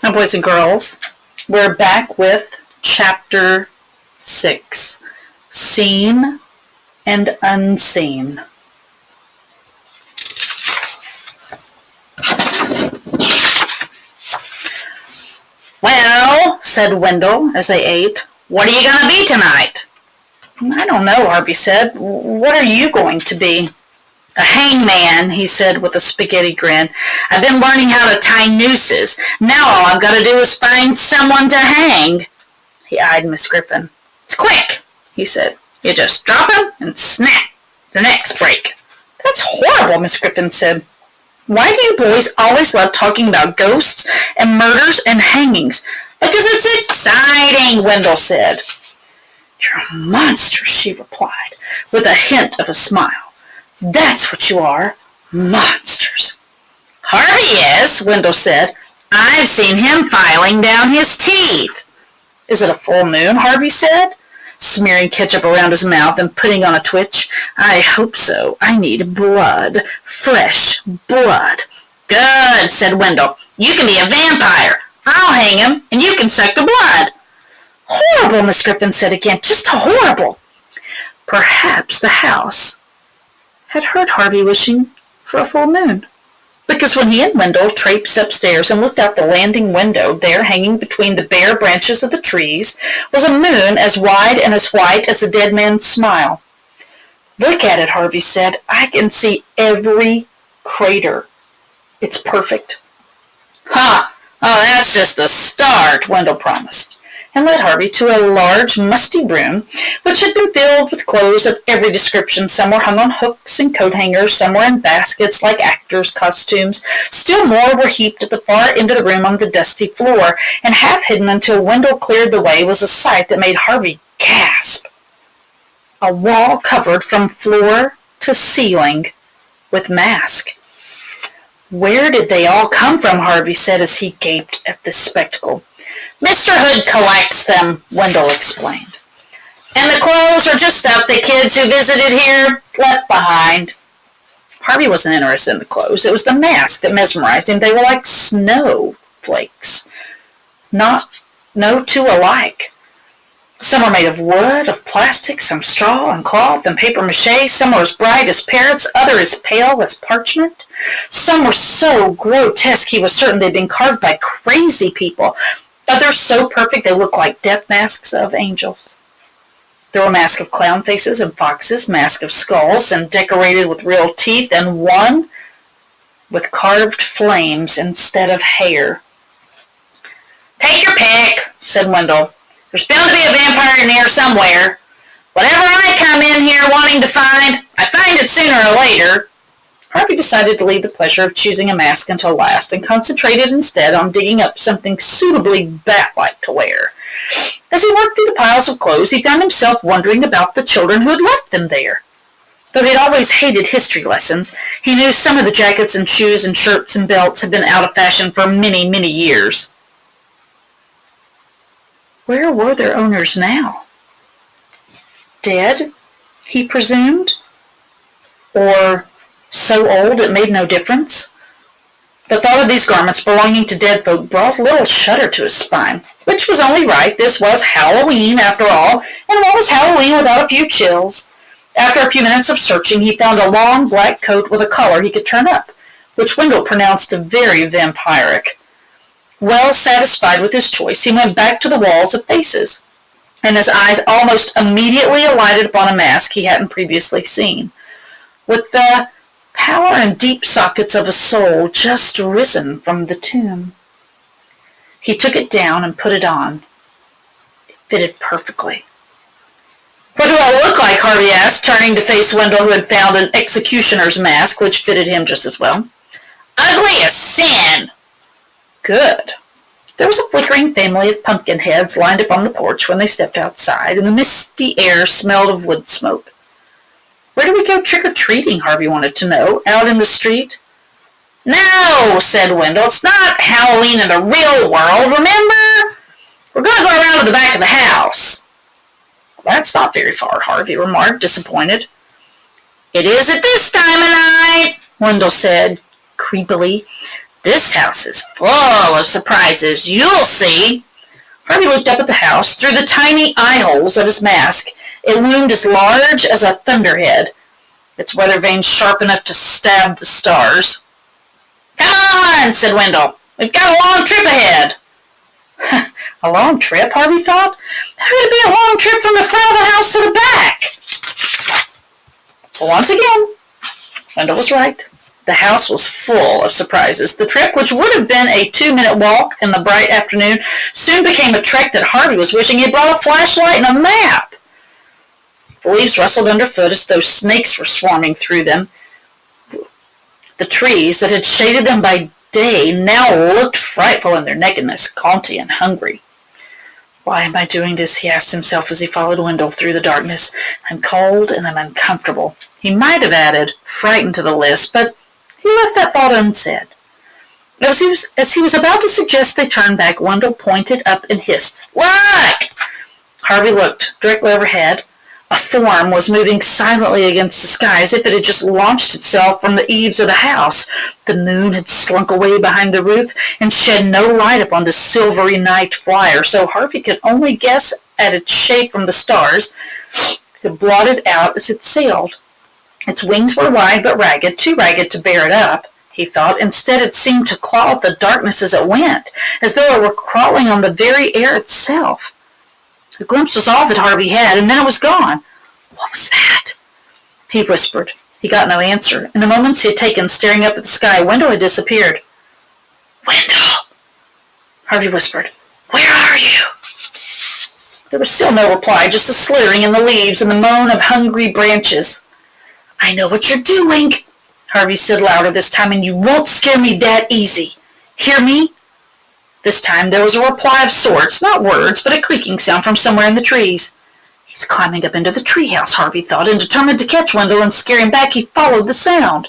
Now, boys and girls, we're back with Chapter 6, Seen and Unseen. "Well," said Wendell as they ate, "what are you going to be tonight?" "I don't know," Harvey said. "What are you going to be?" "A hangman," he said with a spaghetti grin. "I've been learning how to tie nooses. Now all I've got to do is find someone to hang." He eyed Miss Griffin. "It's quick," he said. "You just drop them and snap. Their necks break." "That's horrible," Miss Griffin said. "Why do you boys always love talking about ghosts and murders and hangings?" "Because it's exciting," Wendell said. "You're monsters," she replied, with a hint of a smile. "That's what you are, monsters." "Harvey is," Wendell said. "I've seen him filing down his teeth." "Is it a full moon?" Harvey said, smearing ketchup around his mouth and putting on a twitch. "I hope so. I need blood. Fresh blood." "Good," said Wendell. "You can be a vampire. I'll hang him, and you can suck the blood." "Horrible," Miss Griffin said again. "Just horrible." Perhaps the house had heard Harvey wishing for a full moon, because when he and Wendell traipsed upstairs and looked out the landing window, there, hanging between the bare branches of the trees, was a moon as wide and as white as a dead man's smile. "Look at it," Harvey said. "I can see every crater. It's perfect." "Ha! Oh, that's just the start," Wendell promised, and led Harvey to a large, musty room, which had been filled with clothes of every description. Some were hung on hooks and coat hangers, some were in baskets like actors' costumes. Still more were heaped at the far end of the room on the dusty floor, and half hidden until Wendell cleared the way was a sight that made Harvey gasp. A wall covered from floor to ceiling with masks. "Where did they all come from?" Harvey said as he gaped at this spectacle. "Mr. Hood collects them," Wendell explained. "And the clothes are just stuff the kids who visited here left behind." Harvey wasn't interested in the clothes. It was the mask that mesmerized him. They were like snowflakes. No two alike. Some were made of wood, of plastic, some straw and cloth and papier-mâché. Some were as bright as parrots, others as pale as parchment. Some were so grotesque he was certain they'd been carved by crazy people. Others so perfect they looked like death masks of angels. There were masks of clown faces and foxes, masks of skulls and decorated with real teeth, and one with carved flames instead of hair. "Take your pick," said Wendell. "There's bound to be a vampire in here somewhere. Whatever I come in here wanting to find, I find it sooner or later." Harvey decided to leave the pleasure of choosing a mask until last, and concentrated instead on digging up something suitably bat-like to wear. As he worked through the piles of clothes, he found himself wondering about the children who had left them there. Though he'd always hated history lessons, he knew some of the jackets and shoes and shirts and belts had been out of fashion for many, many years. Where were their owners now? Dead, he presumed? Or so old it made no difference? The thought of these garments belonging to dead folk brought a little shudder to his spine, which was only right. This was Halloween, after all, and what was Halloween without a few chills? After a few minutes of searching, he found a long black coat with a collar he could turn up, which Wendell pronounced very vampiric. Well satisfied with his choice, he went back to the walls of faces, and his eyes almost immediately alighted upon a mask he hadn't previously seen, with the pallor and deep sockets of a soul just risen from the tomb. He took it down and put it on. It fitted perfectly. "What do I look like?" Harvey asked, turning to face Wendell, who had found an executioner's mask, which fitted him just as well. "Ugly as sin." "Good." There was a flickering family of pumpkin heads lined up on the porch when they stepped outside, and the misty air smelled of wood smoke. "Where do we go trick-or-treating?" Harvey wanted to know. "Out in the street?" "No," said Wendell. "It's not Halloween in the real world, remember? We're going to go around to the back of the house." "That's not very far," Harvey remarked, disappointed. "It is at this time of night," Wendell said, creepily. This house is full of surprises, you'll see. Harvey looked up at the house. Through the tiny eye holes of his mask, it loomed as large as a thunderhead, its weather vanes sharp enough to stab the stars. "Come on," said Wendell. "We've got a long trip ahead." A long trip, Harvey thought? How could it be a long trip from the front of the house to the back? Well, once again, Wendell was right. The house was full of surprises. The trip, which would have been a 2-minute walk in the bright afternoon, soon became a trek that Harvey was wishing he had brought a flashlight and a map. The leaves rustled underfoot as though snakes were swarming through them. The trees that had shaded them by day now looked frightful in their nakedness, gaunt and hungry. "Why am I doing this?" he asked himself as he followed Wendell through the darkness. "I'm cold and I'm uncomfortable." He might have added frightened to the list, but he left that thought unsaid. As he was about to suggest they turn back, Wendell pointed up and hissed, "Look!" Harvey looked directly overhead. A form was moving silently against the sky as if it had just launched itself from the eaves of the house. The moon had slunk away behind the roof and shed no light upon the silvery night flyer, so Harvey could only guess at its shape from the stars. It blotted out as it sailed. Its wings were wide but ragged, too ragged to bear it up, he thought. Instead, it seemed to claw at the darkness as it went, as though it were crawling on the very air itself. A glimpse was all that Harvey had, and then it was gone. "What was that?" he whispered. He got no answer. In the moments he had taken staring up at the sky, Wendell had disappeared. "Wendell," Harvey whispered, "where are you?" There was still no reply, just the slithering in the leaves and the moan of hungry branches. "I know what you're doing," Harvey said louder this time, "and you won't scare me that easy. Hear me?" This time there was a reply of sorts, not words, but a creaking sound from somewhere in the trees. "He's climbing up into the treehouse," Harvey thought, and determined to catch Wendell and scare him back, he followed the sound.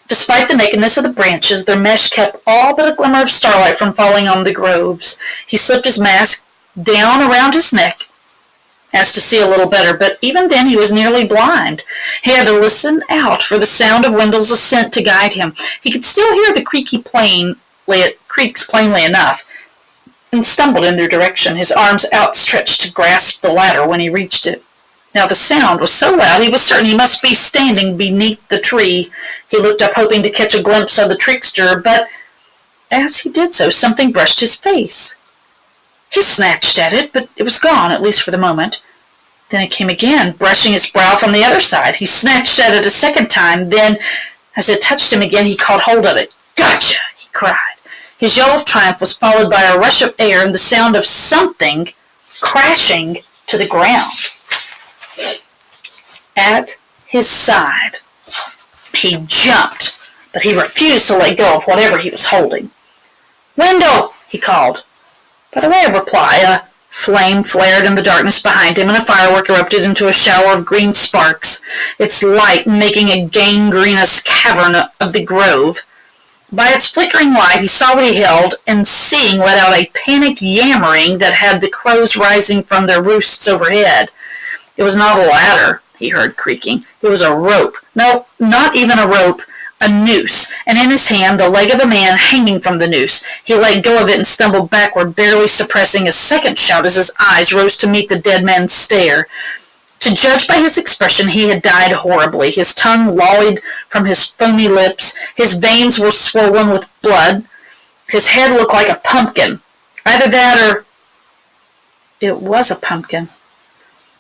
Despite the nakedness of the branches, their mesh kept all but a glimmer of starlight from falling on the groves. He slipped his mask down around his neck as to see a little better, but even then he was nearly blind. He had to listen out for the sound of Wendell's ascent to guide him. He could still hear the creaks plainly enough, and stumbled in their direction, his arms outstretched to grasp the ladder when he reached it. Now the sound was so loud he was certain he must be standing beneath the tree. He looked up hoping to catch a glimpse of the trickster, but as he did so, something brushed his face. He snatched at it, but it was gone, at least for the moment. Then it came again, brushing his brow from the other side. He snatched at it a second time, then, as it touched him again, he caught hold of it. "Gotcha!" he cried. His yell of triumph was followed by a rush of air and the sound of something crashing to the ground. At his side, he jumped, but he refused to let go of whatever he was holding. "Wendell!" he called. By the way of reply, a flame flared in the darkness behind him, and a firework erupted into a shower of green sparks, its light making a gangrenous cavern of the grove. By its flickering light, he saw what he held, and seeing let out a panicked yammering that had the crows rising from their roosts overhead. It was not a ladder, he heard creaking. It was a rope. No, not even a rope, a noose, and in his hand the leg of a man hanging from the noose. He let go of it and stumbled backward, barely suppressing a second shout as his eyes rose to meet the dead man's stare. To judge by his expression, he had died horribly. His tongue lolled from his foamy lips. His veins were swollen with blood. His head looked like a pumpkin. Either that or it was a pumpkin.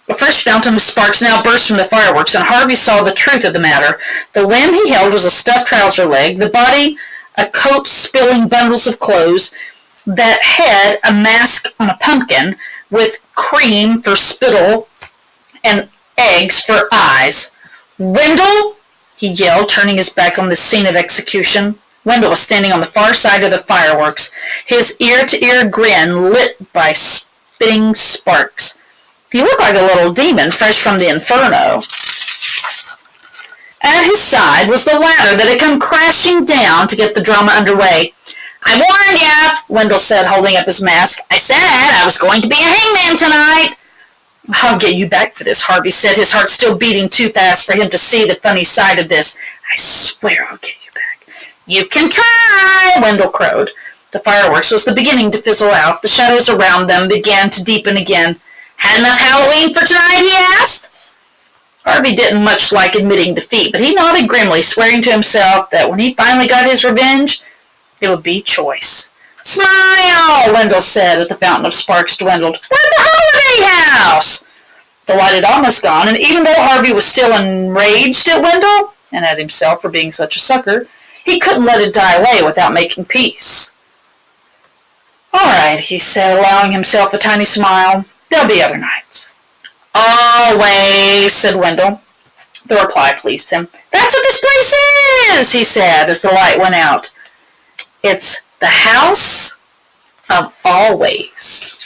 A fresh fountain of sparks now burst from the fireworks, and Harvey saw the truth of the matter. The limb he held was a stuffed trouser leg, the body a coat spilling bundles of clothes, that head a mask on a pumpkin with cream for spittle and eggs for eyes. "Wendell!" he yelled, turning his back on the scene of execution. Wendell was standing on the far side of the fireworks, his ear-to-ear grin lit by spitting sparks. He looked like a little demon fresh from the inferno. At his side was the ladder that had come crashing down to get the drama underway. "I warned ya," Wendell said, holding up his mask. "I said I was going to be a hangman tonight." "I'll get you back for this," Harvey said, his heart still beating too fast for him to see the funny side of this. "I swear I'll get you back. You can try, Wendell crowed. The fireworks was beginning to fizzle out. The shadows around them began to deepen again. Had enough Halloween for tonight, he asked. Harvey didn't much like admitting defeat, but he nodded grimly, swearing to himself that when he finally got his revenge, it would be choice. Smile, Wendell said as the fountain of sparks dwindled. We're at the holiday house! The light had almost gone, and even though Harvey was still enraged at Wendell, and at himself for being such a sucker, he couldn't let it die away without making peace. All right, he said, allowing himself a tiny smile. There'll be other nights. Always, said Wendell. The reply pleased him. That's what this place is, he said as the light went out. It's the house of always.